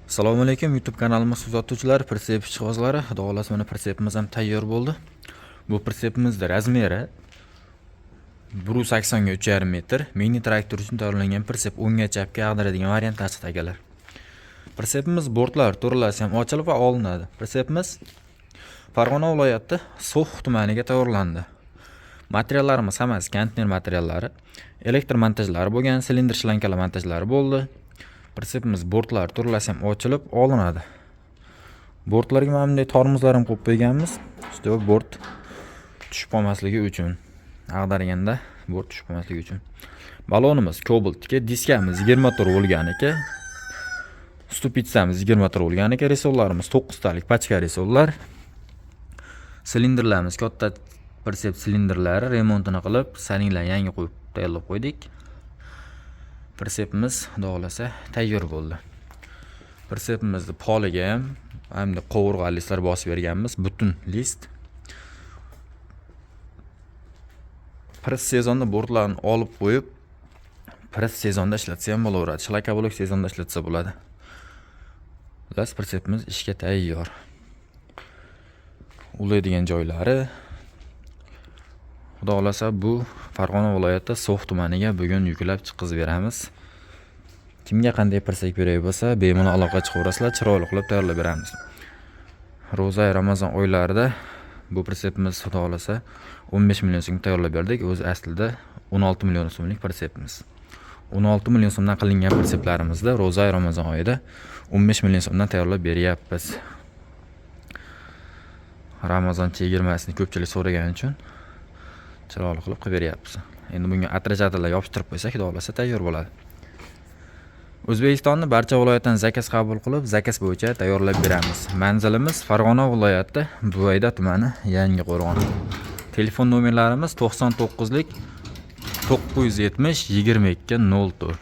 Assalomu alaykum YouTube kanalimiz kuzatuvchilari, pritsep ishqibozlari. Xudo xolasa mana pritsepimiz ham tayyor bo'ldi. Bu pritsepimizning razmeri 1.80 ga 3.5 metr. Mini traktor uchun tayyorlangan pritsep, o'ngga chapga ag'daradigan variantlar chiqadilar. Pritsepimiz bortlar to'ralasi ham ochilib va olinadi. Pritsepimiz Farg'ona viloyati So'x tumaniga tayyorlandi. Materiallarimiz hammasi konteyner materiallari, elektr montajlari bo'lgan, silindr shlankalar montajlari bo'ldi. Pritsepimiz bortlar to'ralasi ham ochilib olinadi. Bortlarga mana bunday tormozlar ham qo'yib qo'yganmiz. Ustiga bort tushib qolmasligi uchun, ag'darganda bort tushib qolmasligi uchun. Balonimiz Cobalt'ga, diskamiz 24 bo'lganiki, stupitsamiz 24 bo'lganiki, resollarimiz 9 talik pachka resollar. Silindrlarimiz katta pritsep silindrlari remontini qilib, salinglar yangi qo'yib tayyorlab qo'ydik. Pritsepimiz xudo xolasa tayyor bo'ldi. Pritsepimizni poliga ham hamda qovurg'a listlar bosib berganmiz, butun list. Press sezonda bortlarni olib qo'yib, press sezonda ishlatsa ham bo'laveradi. Shlaka bo'lak sezonda ishlatsa bo'ladi. Biz pritsepimiz ishga tayyor. Ulaydigan joylari xudo xolasa bu Farg'ona viloyati So'x tumaniga bugun yuklab chiqizib beramiz. Kimga qanday pritsep kerak bo'lsa, bemalol aloqa chiqaverasizlar, chiroyli qilib tayyorlab beramiz. Ro'za Ramazon oylarida bu pritsepimiz xudo xolasa 15 million so'm tayyorlab berdik. O'zi aslida 16 million so'mlik pritsepimiz. 16 million so'mdan qilingan pritseplarimizda Ro'za Ramazon oyida 15 million so'mdan tayyorlab beryapmiz. Ramazon chegirmasini ko'pchilik so'ragani uchun chiroyli qilib beryapmiz. Endi bunga atrajatlar yopishtirib qo'ysak, xudo xolasa tayyor bo'ladi. O'zbekistonning barcha viloyatdan zakaz qabul qilib, zakaz bo'yicha tayyorlab beramiz. Manzilimiz Farg'ona viloyati Buvayda tumani, Yangiqo'rg'on. Telefon nomerlarimiz 99lik 970 2204.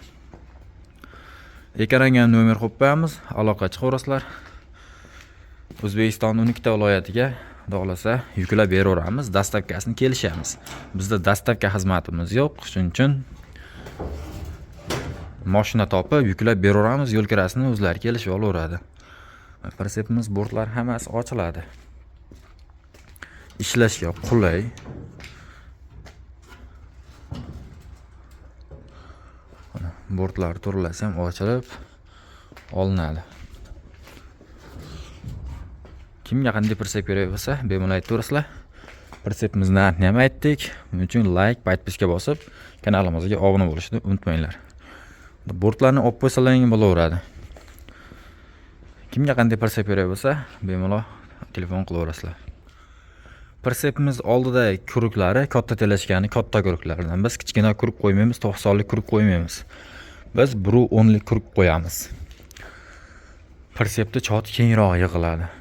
Ekranga nomer qo'yib qo'yamiz, aloqa chiqaverasizlar. O'zbekistonning 12 ta viloyatiga xudo xolasa yuklab beraveramiz, dastavkasini kelishamiz. Bizda dastavka xizmatimiz yo'q, shuning uchun mashina topib yuklab beraveramiz, yo'l kirasini o'zlari kelishib olaveradi. Pritsepimiz bortlar hammasi ochiladi. Ishlashga qulay. Bortlar to'ralasi ham ochilib olinadi. Kimga qanday pritsep kerak bo'lsa, bemalol aytaverasizlar. Pritsepimizni narxini ham aytdik. Buning uchun like, podpiska bosib, kanalimizga obuna bo'lishni unutmanglar. Bortlarni olib qo'ysalar bo'laveradi. Kimga qanday pritsep kerak bo'lsa, bemalol telefon qilaverasizlar. Pritsepimiz oldida kuruklari katta telashgani katta kuruklardan. Biz kichkina kuruk qo'ymaymiz, 90lik kuruk qo'ymaymiz. Biz 1.10lik kuruk qo'yamiz. Pritsepda choti kengroq yig'iladi.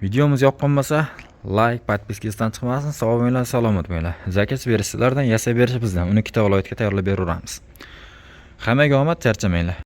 Videomiz yoqqan bo'lsa, like, podpiska esdan chiqmasin. Sog' bo'linglar, salomat bo'linglar. Zakaz berishlardan yasab berish bizdan 12 ta viloyatga tayyorlab beraveramiz. Hammaga omad, charchamanglar.